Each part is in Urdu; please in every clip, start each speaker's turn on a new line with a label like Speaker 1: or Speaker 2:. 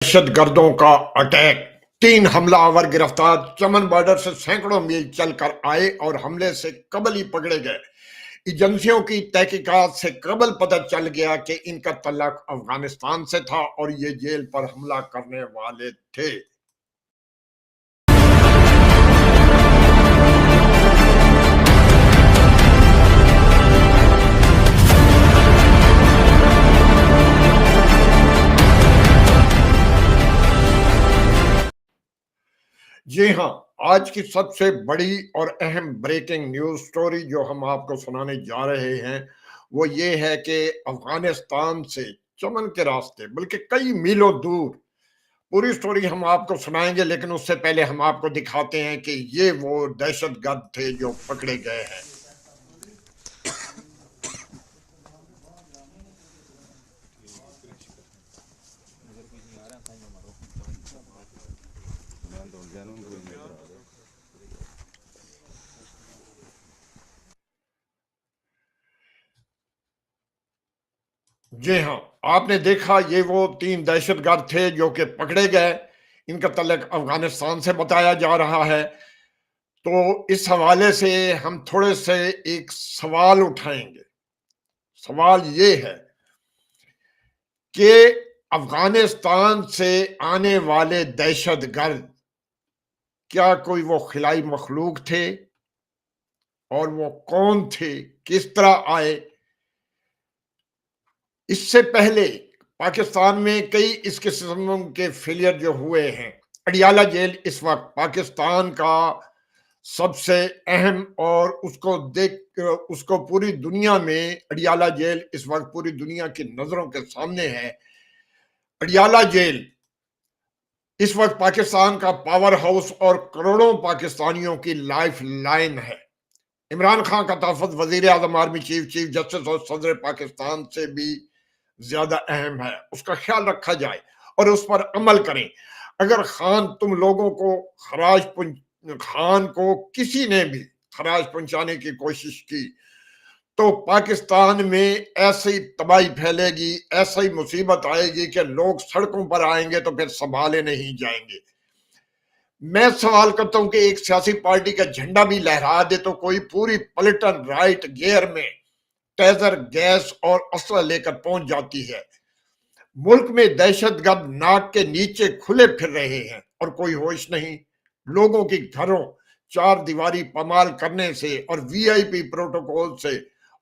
Speaker 1: دہشت گردوں کا اٹیک، 3 حملہ آور گرفتار، چمن بارڈر سے سینکڑوں میل چل کر آئے اور حملے سے قبل ہی پکڑے گئے۔ ایجنسیوں کی تحقیقات سے قبل پتہ چل گیا کہ ان کا تعلق افغانستان سے تھا اور یہ جیل پر حملہ کرنے والے تھے۔ جی ہاں، آج کی سب سے بڑی اور اہم بریکنگ نیوز سٹوری جو ہم آپ کو سنانے جا رہے ہیں وہ یہ ہے کہ افغانستان سے چمن کے راستے بلکہ کئی میلوں دور، پوری سٹوری ہم آپ کو سنائیں گے، لیکن اس سے پہلے ہم آپ کو دکھاتے ہیں کہ یہ وہ دہشت گرد تھے جو پکڑے گئے ہیں۔ جی ہاں، آپ نے دیکھا یہ وہ 3 دہشت گرد تھے جو کہ پکڑے گئے۔ ان کا تعلق افغانستان سے بتایا جا رہا ہے۔ تو اس حوالے سے ہم تھوڑے سے ایک سوال اٹھائیں گے۔ سوال یہ ہے کہ افغانستان سے آنے والے دہشت گرد کیا کوئی وہ خلائی مخلوق تھے؟ اور وہ کون تھے؟ کس طرح آئے؟ اس سے پہلے پاکستان میں کئی اس قسم کے فیلئر جو ہوئے ہیں۔ اڈیالہ جیل اس وقت پاکستان کا سب سے اہم اور اس کو پوری دنیا میں اڈیالہ جیل اس وقت پوری دنیا کی نظروں کے سامنے ہے۔ اڈیالہ جیل اس وقت پاکستان کا پاور ہاؤس اور کروڑوں پاکستانیوں کی لائف لائن ہے۔ عمران خان کا تحفظ وزیر اعظم، آرمی چیف، چیف جسٹس اور صدر پاکستان سے بھی زیادہ اہم ہے۔ اس کا خیال رکھا جائے اور اس پر عمل کریں۔ اگر تم لوگوں کو خان کو کسی نے بھی خراج پہنچانے کی کوشش کی تو پاکستان میں ایسی تباہی پھیلے گی، ایسی مصیبت آئے گی کہ لوگ سڑکوں پر آئیں گے تو پھر سنبھالے نہیں جائیں گے۔ میں سوال کرتا ہوں کہ ایک سیاسی پارٹی کا جھنڈا بھی لہرا دے تو کوئی پوری پلٹن رائٹ گیئر میں ٹیزر، گیس اور اسلحہ لے کر پہنچ جاتی ہے۔ ملک میں دہشت گرد ناک کے نیچے کھلے پھر رہے ہیں اور کوئی ہوش نہیں۔ لوگوں کی گھروں 4 دیواری پامال کرنے سے اور وی آئی پی پروٹوکول سے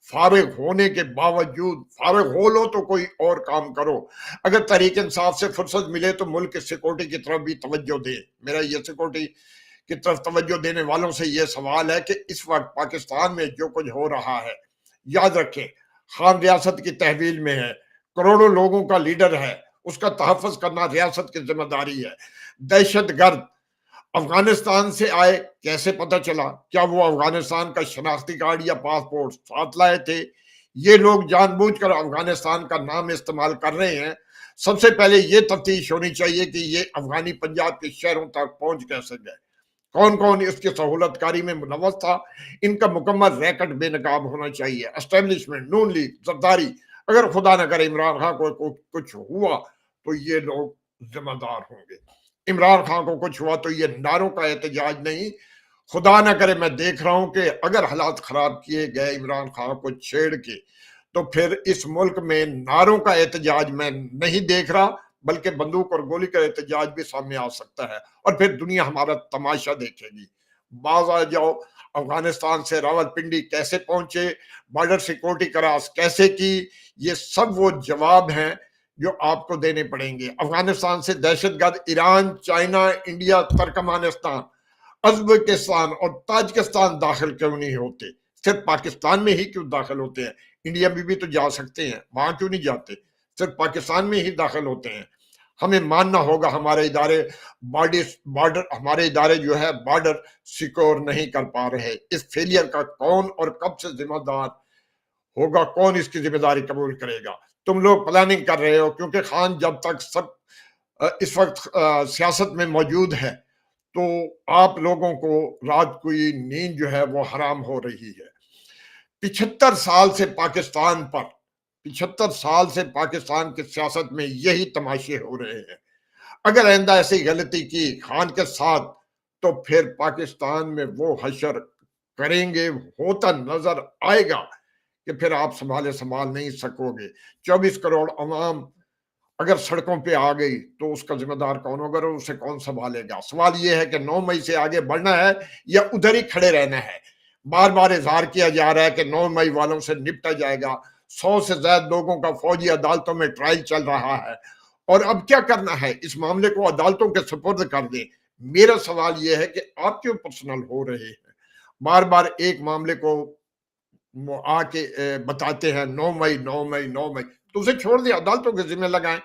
Speaker 1: فارغ ہونے کے باوجود، فارغ ہو لو تو کوئی اور کام کرو۔ اگر تحریک انصاف سے فرصت ملے تو ملک کی سیکورٹی کی طرف بھی توجہ دے۔ میرا یہ سیکورٹی کی طرف توجہ دینے والوں سے یہ سوال ہے کہ اس وقت پاکستان میں جو کچھ ہو رہا ہے، یاد رکھیں خان ریاست کی تحویل میں ہے، کروڑوں لوگوں کا لیڈر ہے، اس کا تحفظ کرنا ریاست کی ذمہ داری ہے۔ دہشت گرد افغانستان سے آئے، کیسے پتہ چلا؟ کیا وہ افغانستان کا شناختی کارڈ یا پاسپورٹ ساتھ لائے تھے؟ یہ لوگ جان بوجھ کر افغانستان کا نام استعمال کر رہے ہیں۔ سب سے پہلے یہ تفتیش ہونی چاہیے کہ یہ افغانی پنجاب کے شہروں تک پہنچ کیسے گئے، کون کون اس کی سہولت کاری میں ملوث تھا۔ ان کا مکمل ریکٹ بے نقاب ہونا چاہیے۔ اسٹیبلشمنٹ، نون لیگ، زرداری، اگر خدا نہ کرے عمران خان کو کچھ ہوا تو یہ لوگ ذمہ دار ہوں گے۔ عمران خان کو کچھ ہوا تو یہ نعروں کا احتجاج نہیں، خدا نہ کرے میں دیکھ رہا ہوں کہ اگر حالات خراب کیے گئے عمران خان کو چھیڑ کے تو پھر اس ملک میں نعروں کا احتجاج میں نہیں دیکھ رہا، بلکہ بندوق اور گولی کا احتجاج بھی سامنے آ سکتا ہے اور پھر دنیا ہمارا تماشا دیکھے گی۔ باز آ جاؤ، افغانستان سے راولپنڈی کیسے پہنچے، بارڈر سیکورٹی کراس کیسے کی، یہ سب وہ جواب ہیں جو آپ کو دینے پڑیں گے۔ افغانستان سے دہشت گرد Iran, China, India, Turkmenistan, Uzbekistan اور تاجکستان داخل کیوں نہیں ہوتے؟ صرف پاکستان میں ہی کیوں داخل ہوتے ہیں؟ انڈیا میں بھی تو جا سکتے ہیں، وہاں کیوں نہیں جاتے؟ صرف پاکستان میں ہی داخل ہوتے ہیں۔ ہمیں ماننا ہوگا ہمارے ادارے جو ہے بارڈر سیکور نہیں کر پا رہے۔ اس فیلئر کا کون اور کب سے ذمہ دار ہوگا، کون اس کی ذمہ داری قبول کرے گا؟ تم لوگ پلاننگ کر رہے ہو، کیونکہ خان جب تک اس وقت سیاست میں موجود ہے تو آپ لوگوں کو رات کوئی نیند جو ہے وہ حرام ہو رہی ہے۔ 75 سال سے پاکستان کی سیاست میں یہی تماشے ہو رہے ہیں۔ اگر آئندہ ایسی غلطی کی خان کے ساتھ تو پھر پاکستان میں وہ حشر کریں گے ہوتا نظر آئے گا کہ پھر آپ سنبھال نہیں سکو گے. 24 کروڑ عوام اگر سڑکوں پہ آ گئی تو اس کا ذمہ دار کون ہوگا اور اسے کون سنبھالے گا؟ سوال یہ ہے کہ 9 مئی سے آگے بڑھنا ہے یا ادھر ہی کھڑے رہنا ہے. بار بار اظہار کیا جا رہا ہے کہ 9 مئی والوں سے نپٹا جائے گا. 100 سے زائد لوگوں کا فوجی عدالتوں میں ٹرائل چل رہا ہے. اور اب کیا کرنا ہے؟ اس معاملے کو عدالتوں کے سپرد کر دیں. میرا سوال یہ ہے کہ آپ کیوں پرسنل ہو رہے ہیں؟ بار بار ایک معاملے کو آ کے بتاتے ہیں 9 مئی 9 مئی 9 مئی، تو اسے چھوڑ دیں، عدالتوں کے ذمہ لگائیں.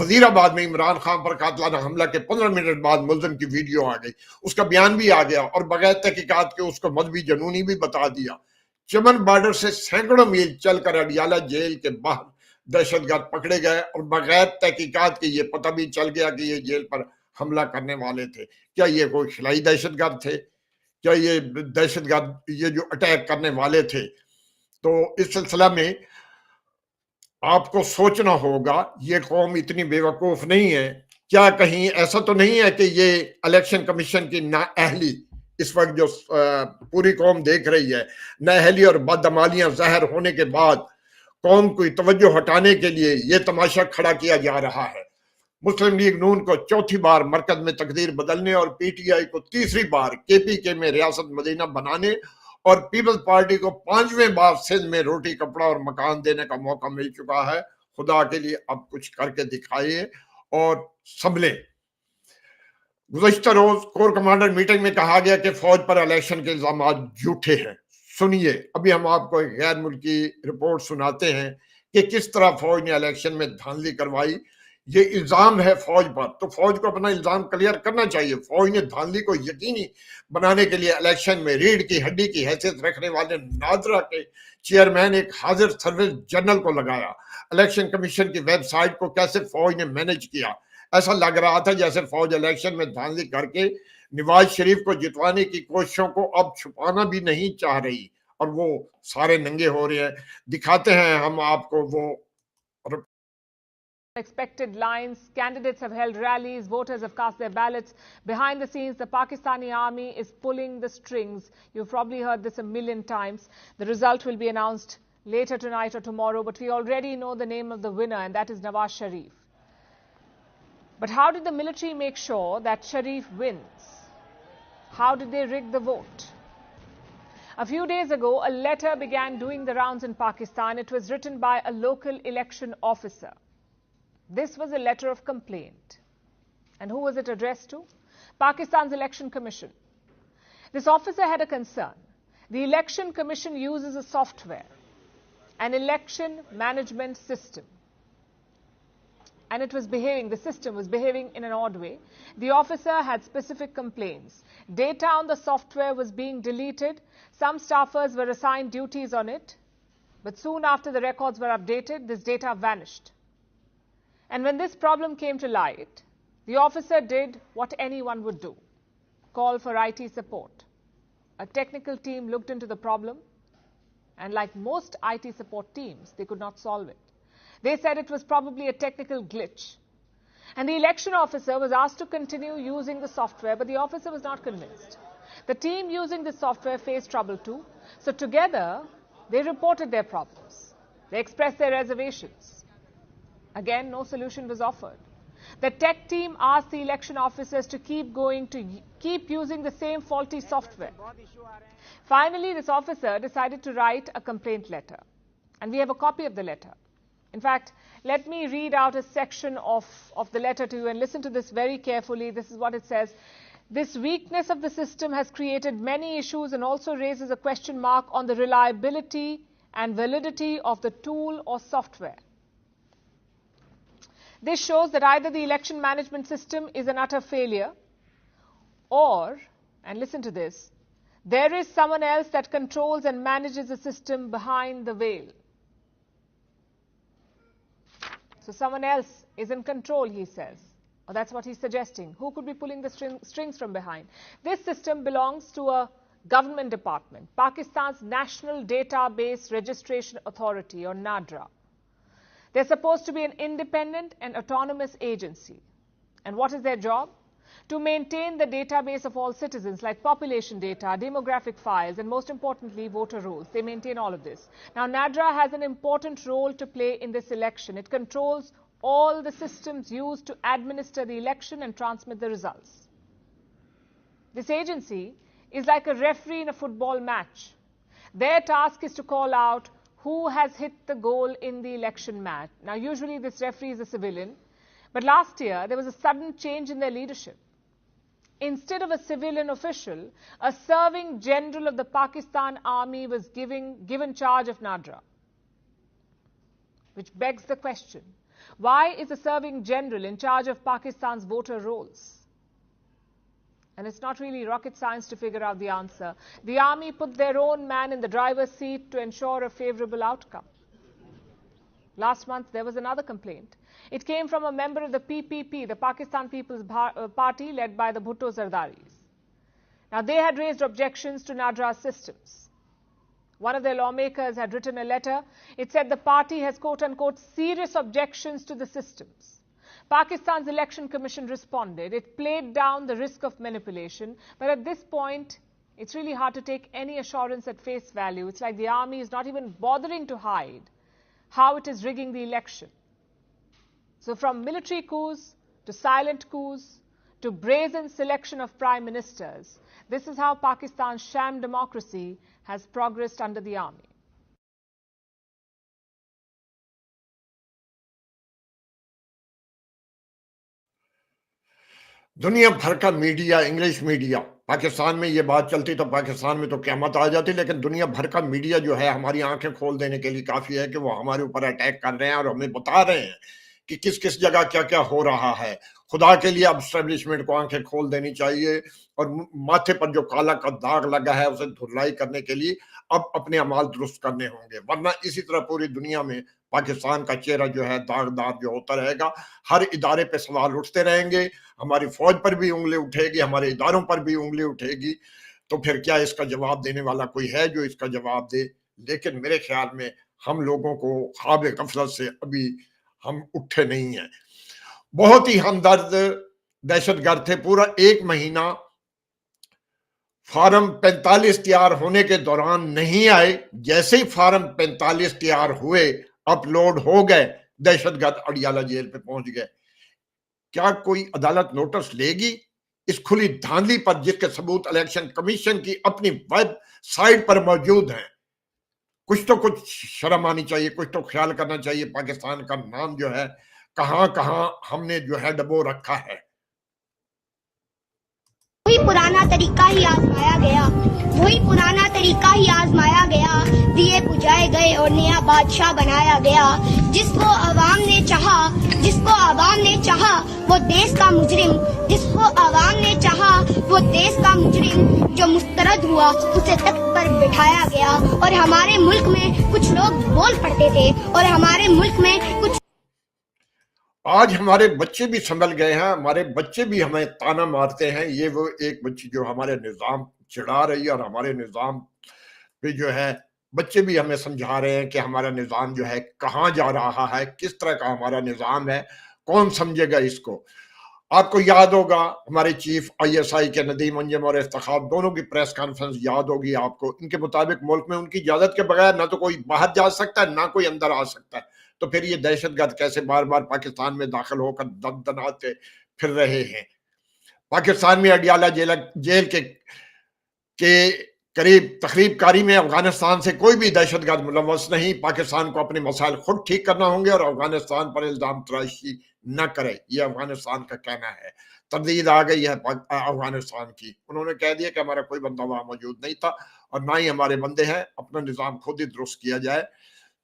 Speaker 1: وزیر آباد میں عمران خان پر قاتلانہ حملہ کے 15 منٹ بعد ملزم کی ویڈیو آ گئی، اس کا بیان بھی آ گیا اور بغیر تحقیقات کے اس کو مذہبی جنونی بھی بتا دیا. چمن بارڈر سے سینکڑوں میل چل کر اڈیالہ جیل کے باہر دہشت گرد پکڑے گئے اور بغیر تحقیقات کے یہ پتہ بھی چل گیا کہ یہ جیل پر حملہ کرنے والے تھے. کیا یہ کوئی خلائی دہشت گرد تھے؟ کیا یہ دہشت گرد یہ جو اٹیک کرنے والے تھے؟ تو اس سلسلہ میں آپ کو سوچنا ہوگا، یہ قوم اتنی بے وقوف نہیں ہے. کیا کہیں ایسا تو نہیں ہے کہ یہ الیکشن کمیشن کی نااہلی اس وقت جو پوری قوم دیکھ رہی ہے، نااہلی اور بدعمالیاں ظاہر ہونے کے بعد قوم کو توجہ ہٹانے کے لیے یہ تماشا کھڑا کیا جا رہا ہے. مسلم لیگ نون کو چوتھی بار مرکز میں تقدیر بدلنے اور پی ٹی آئی کو تیسری بار کے پی کے میں ریاست مدینہ بنانے اور پیپلز پارٹی کو 5ویں بار سندھ میں روٹی کپڑا اور مکان دینے کا موقع مل چکا ہے. خدا کے لیے اب کچھ کر کے دکھائیے اور سنبھلیں. گزشتہ روز کور کمانڈر میٹنگ میں کہا گیا کہ فوج پر الیکشن کے الزامات جھوٹے ہیں. سنیے، ابھی ہم آپ کو ایک غیر ملکی رپورٹ سناتے ہیں کہ کس طرح فوج نے الیکشن میں دھاندلی کروائی. یہ الزام ہے فوج پر، تو فوج کو اپنا الزام کلیئر کرنا چاہیے. فوج نے دھاندلی کو یقینی بنانے کے لیے الیکشن میں ریڑھ کی ہڈی کی حیثیت رکھنے والے نادرا کے چیئرمین ایک حاضر سروس جنرل کو لگایا. الیکشن کمیشن کی ویب سائٹ کو کیسے فوج نے مینج کیا؟ ایسا لگ رہا تھا جیسے فوج الیکشن میں دھاندلی کر کے نواز شریف کو جتوانے کی کوششوں کو اب چھپانا بھی نہیں چاہ رہی، اور وہ سارے ننگے ہو رہے ہیں. دکھاتے ہیں ہم آپ کو وہ
Speaker 2: Expected lines. Candidates have held rallies. Voters have cast their ballots. Behind the scenes, the Pakistani army is pulling the strings. You've probably heard this a million times. The result will be announced later tonight or tomorrow, but we already know the name of the winner, and that is Nawaz Sharif. But how did the military make sure that Sharif wins? How did they rig the vote? A few days ago, a letter began doing the rounds in Pakistan. It was written by a local election officer. This was a letter of complaint. And who was it addressed to? Pakistan's Election Commission. This officer had a concern. The Election Commission uses a software, an election management system. And the system was behaving in an odd way. The officer had specific complaints. Data on the software was being deleted. Some staffers were assigned duties on it. But soon after the records were updated, this data vanished. And when this problem came to light, the officer did what anyone would do: call for IT support. A technical team looked into the problem, and like most IT support teams, they could not solve it. They said it was probably a technical glitch. And the election officer was asked to continue using the software, but the officer was not convinced. The team using the software faced trouble too. So together, they reported their problems. They expressed their reservations. Again, no solution was offered. The tech team asked the election officers to keep using the same faulty software. Finally, this officer decided to write a complaint letter. And we have a copy of the letter. In fact, let me read out a section of the letter to you and listen to this very carefully. This is what it says. This weakness of the system has created many issues and also raises a question mark on the reliability and validity of the tool or software. This shows that either the election management system is an utter failure or, and listen to this, there is someone else that controls and manages the system behind the veil. So someone else is in control, he says. Or that's what he's suggesting. Who could be pulling the strings from behind? This system belongs to a government department, Pakistan's National Database Registration Authority, or NADRA. They're supposed to be an independent and autonomous agency. And what is their job? To maintain the database of all citizens, like population data, demographic files, and most importantly, voter rolls. They maintain all of this. Now, NADRA has an important role to play in this election. It controls all the systems used to administer the election and transmit the results. This agency is like a referee in a football match. Their task is to call out who has hit the goal in the election match. Now, usually this referee is a civilian, but last year there was a sudden change in their leadership. Instead of a civilian official, a serving general of the Pakistan Army was given charge of NADRA. Which begs the question, why is a serving general in charge of Pakistan's voter rolls? And it's not really rocket science to figure out the answer. The army put their own man in the driver's seat to ensure a favorable outcome. Last month, there was another complaint. It came from a member of the PPP, the Pakistan People's Party, led by the Bhutto Zardaris. Now, they had raised objections to NADRA's systems. One of their lawmakers had written a letter. It said the party has, quote-unquote, serious objections to the systems. Pakistan's Election Commission responded. It played down the risk of manipulation. But at this point, it's really hard to take any assurance at face value. It's like the army is not even bothering to hide how it is rigging the election. So from military coups to silent coups to brazen selection of prime ministers, this is how Pakistan's sham democracy has progressed under the army.
Speaker 1: دنیا بھر کا میڈیا، انگلش میڈیا، پاکستان میں یہ بات چلتی تو پاکستان میں تو قیامت آ جاتی، لیکن دنیا بھر کا میڈیا جو ہے ہماری آنکھیں کھول دینے کے لیے کافی ہے کہ وہ ہمارے اوپر اٹیک کر رہے ہیں اور ہمیں بتا رہے ہیں کہ کس کس جگہ کیا کیا ہو رہا ہے. خدا کے لیے اب اسٹیبلشمنٹ کو آنکھیں کھول دینی چاہیے اور ماتھے پر جو کالا کا داغ لگا ہے اسے دھلائی کرنے کے لیے اب اپنے اعمال درست کرنے ہوں گے، ورنہ اسی طرح پوری دنیا میں پاکستان کا چہرہ جو ہے داغدار جو ہوتا رہے گا. ہر ادارے پہ سوال اٹھتے رہیں گے، ہماری فوج پر بھی انگلی اٹھے گی، ہمارے اداروں پر بھی انگلی اٹھے گی. تو پھر کیا اس کا جواب دینے والا کوئی ہے جو اس کا جواب دے؟ لیکن میرے خیال میں ہم لوگوں کو خواب غفلت سے ابھی ہم اٹھے نہیں ہیں. بہت ہی ہمدرد دہشت گرد تھے. پورا 1 مہینہ فارم 45 تیار ہونے کے دوران نہیں آئے. جیسے ہی فارم 45 تیار ہوئے، اپلوڈ ہو گئے، دہشت گرد اڈیالہ جیل پہ پہنچ گئے. کیا کوئی عدالت نوٹس لے گی اس کھلی دھاندلی پر جس کے ثبوت الیکشن کمیشن کی اپنی ویب سائٹ پر موجود ہیں؟ کچھ شرم آنی چاہیے، کچھ تو خیال کرنا چاہیے. پاکستان کا نام جو ہے کہاں کہاں ہم نے جو ہے ڈبو رکھا ہے.
Speaker 3: وہی پرانا طریقہ ہی آزمایا گیا، وہی پرانا طریقہ ہی آزمایا گیا. دیے بجھائے گئے اور نیا بادشاہ بنایا گیا. جس کو عوام نے چاہا، جس کو عوام نے چاہا وہ دیس کا مجرم، جس کو عوام نے چاہا وہ دیس کا مجرم جو مسترد ہوا اسے تخت پر بٹھایا گیا. اور ہمارے ملک میں کچھ لوگ بول پڑتے تھے اور ہمارے ملک میں کچھ
Speaker 1: آج ہمارے بچے بھی سنبھل گئے ہیں، ہمارے بچے بھی ہمیں تانا مارتے ہیں. یہ وہ ایک بچی جو ہمارے نظام چڑھا رہی ہے اور ہمارے نظام پہ جو ہے بچے بھی ہمیں سمجھا رہے ہیں کہ ہمارا نظام جو ہے کہاں جا رہا ہے، کس طرح کا ہمارا نظام ہے، کون سمجھے گا اس کو. آپ کو یاد ہوگا ہمارے چیف ISI کے ندیم انجم اور افتخار دونوں کی پریس کانفرنس یاد ہوگی آپ کو. ان کے مطابق ملک میں ان کی اجازت کے بغیر نہ تو کوئی باہر جا سکتا ہے نہ کوئی اندر آ سکتا ہے. تو پھر یہ دہشت گرد کیسے بار بار پاکستان میں داخل ہو کر دناتے پھر رہے ہیں؟ پاکستان میں اڈیالہ جیل کے قریب تخریب کاری میں افغانستان سے کوئی بھی دہشت گرد ملوث نہیں. پاکستان کو اپنے مسائل خود ٹھیک کرنا ہوں گے اور افغانستان پر الزام تراشی نہ کرے. یہ افغانستان کا کہنا ہے. تردید آ گئی ہے افغانستان کی. انہوں نے کہہ دیا کہ ہمارا کوئی بندہ وہاں موجود نہیں تھا اور نہ ہی ہمارے بندے ہیں، اپنا نظام خود ہی درست کیا جائے.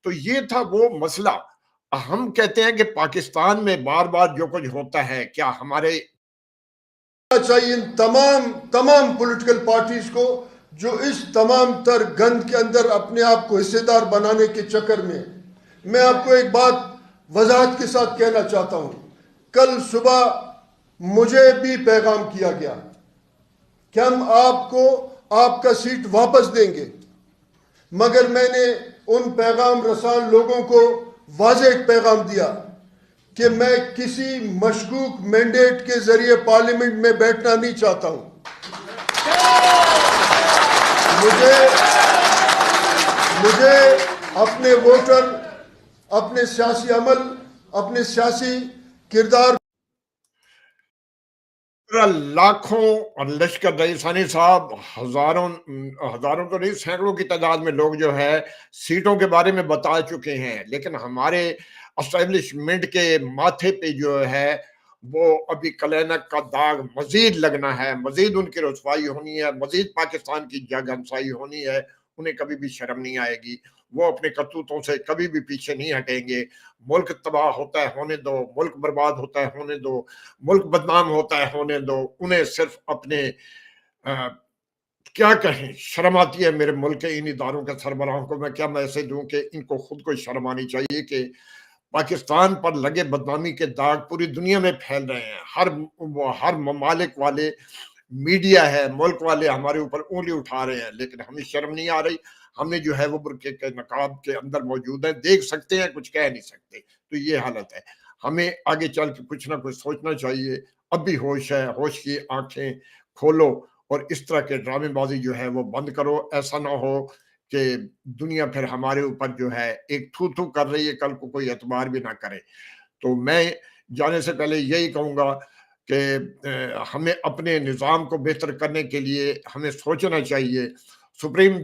Speaker 1: تو یہ تھا وہ مسئلہ. ہم کہتے ہیں کہ پاکستان میں بار بار جو کچھ ہوتا ہے، کیا ہمارے
Speaker 4: چاہیے ان تمام پولیٹیکل پارٹیز کو جو اس تمام تر گند کے اندر اپنے آپ کو حصے دار بنانے کے چکر میں آپ کو ایک بات وضاحت کے ساتھ کہنا چاہتا ہوں. کل صبح مجھے بھی پیغام کیا گیا کہ ہم آپ کو آپ کا سیٹ واپس دیں گے، مگر میں نے ان پیغام رسان لوگوں کو واضح ایک پیغام دیا کہ میں کسی مشکوک مینڈیٹ کے ذریعے پارلیمنٹ میں بیٹھنا نہیں چاہتا ہوں. مجھے اپنے ووٹر، اپنے سیاسی عمل، اپنے سیاسی کردار
Speaker 1: لاکھوں اور لشکر دہی ثانی صاحب، ہزاروں تو نہیں، سینکڑوں کی تعداد میں لوگ جو ہے سیٹوں کے بارے میں بتا چکے ہیں، لیکن ہمارے اسٹیبلشمنٹ کے ماتھے پہ جو ہے وہ ابھی کلینک کا داغ مزید لگنا ہے، مزید ان کی رسوائی ہونی ہے، مزید پاکستان کی جگ ہنسائی ہونی ہے. انہیں کبھی بھی شرم نہیں آئے گی، وہ اپنے کرتوتوں سے کبھی بھی پیچھے نہیں ہٹیں گے. ملک تباہ ہوتا ہے ہونے دو، ملک برباد ہوتا ہے ہونے دو، ملک بدنام ہوتا ہے ہونے دو. انہیں صرف اپنے کیا کہیں، شرم آتی ہے میرے ملک کے ان اداروں کے سربراہوں کو. میں کیا میسج دوں کہ ان کو خود کو شرم آنی چاہیے کہ پاکستان پر لگے بدنامی کے داغ پوری دنیا میں پھیل رہے ہیں. ہر ممالک والے، میڈیا ہے، ملک والے ہمارے اوپر انگلی اٹھا رہے ہیں، لیکن ہمیں شرم نہیں آ رہی. ہم نے جو ہے وہ برقعے کے نقاب کے اندر موجود ہیں، دیکھ سکتے ہیں، کچھ کہہ نہیں سکتے. تو یہ حالت ہے. ہمیں آگے چل کے کچھ نہ کچھ سوچنا چاہیے. اب بھی ہوش ہے، ہوش کی آنکھیں کھولو اور اس طرح کے ڈرامے بازی جو ہے وہ بند کرو. ایسا نہ ہو کہ دنیا پھر ہمارے اوپر جو ہے ایک تھو تھو کر رہی ہے، کل کو کوئی اعتبار بھی نہ کرے. تو میں جانے سے پہلے یہی کہوں گا کہ ہمیں اپنے نظام کو بہتر کرنے کے لیے ہمیں سوچنا چاہیے. سپریم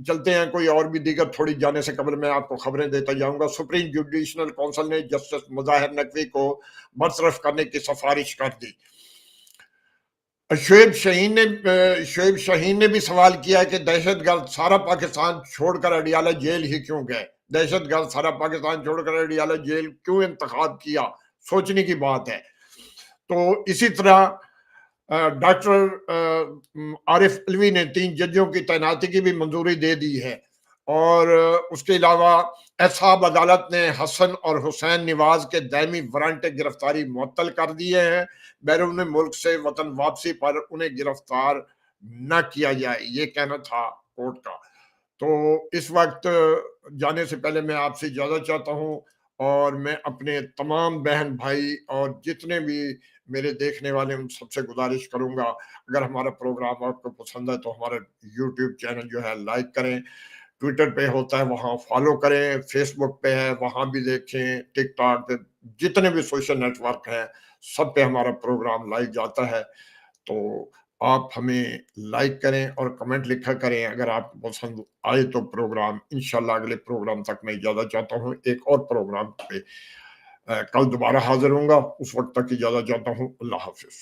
Speaker 1: چلتے ہیں، کوئی اور بھی دیگر تھوڑی جانے سے قبل میں آپ کو خبریں دیتا جاؤں گا. سپریم جوڈیشنل کونسل نے جسٹس مظاہر نقوی کو برطرف کرنے کی سفارش کر دی. شعیب شاہین نے بھی سوال کیا کہ دہشت گرد سارا پاکستان چھوڑ کر اڈیالہ جیل ہی کیوں گئے؟ دہشت گرد سارا پاکستان چھوڑ کر اڈیالہ جیل کیوں انتخاب کیا؟ سوچنے کی بات ہے. تو اسی طرح ڈاکٹر عارف علوی نے 3 ججوں کی تعیناتی کی بھی منظوری دے دی ہے. اور اس کے علاوہ احتساب عدالت نے حسن اور حسین نواز کے دائمی وارنٹ گرفتاری معطل کر دیے ہیں. بیرون ملک سے وطن واپسی پر انہیں گرفتار نہ کیا جائے، یہ کہنا تھا کورٹ کا. تو اس وقت جانے سے پہلے میں آپ سے اجازت چاہتا ہوں، اور میں اپنے تمام بہن بھائی اور جتنے بھی میرے دیکھنے والے ان سب سے گزارش کروں گا، اگر ہمارا پروگرام آپ کو پسند ہے تو ہمارا یوٹیوب چینل جو ہے لائک کریں، ٹویٹر پہ ہوتا ہے وہاں فالو کریں، فیس بک پہ ہے وہاں بھی دیکھیں، ٹک ٹاک پہ، جتنے بھی سوشل نیٹ ورک ہیں سب پہ ہمارا پروگرام لائک جاتا ہے. تو آپ ہمیں لائک کریں اور کمنٹ لکھا کریں اگر آپ پسند آئے تو پروگرام. انشاءاللہ اگلے پروگرام تک میں اجازت چاہتا ہوں. ایک اور پروگرام پہ کل دوبارہ حاضر ہوں گا. اس وقت تک اجازت چاہتا ہوں. اللہ حافظ.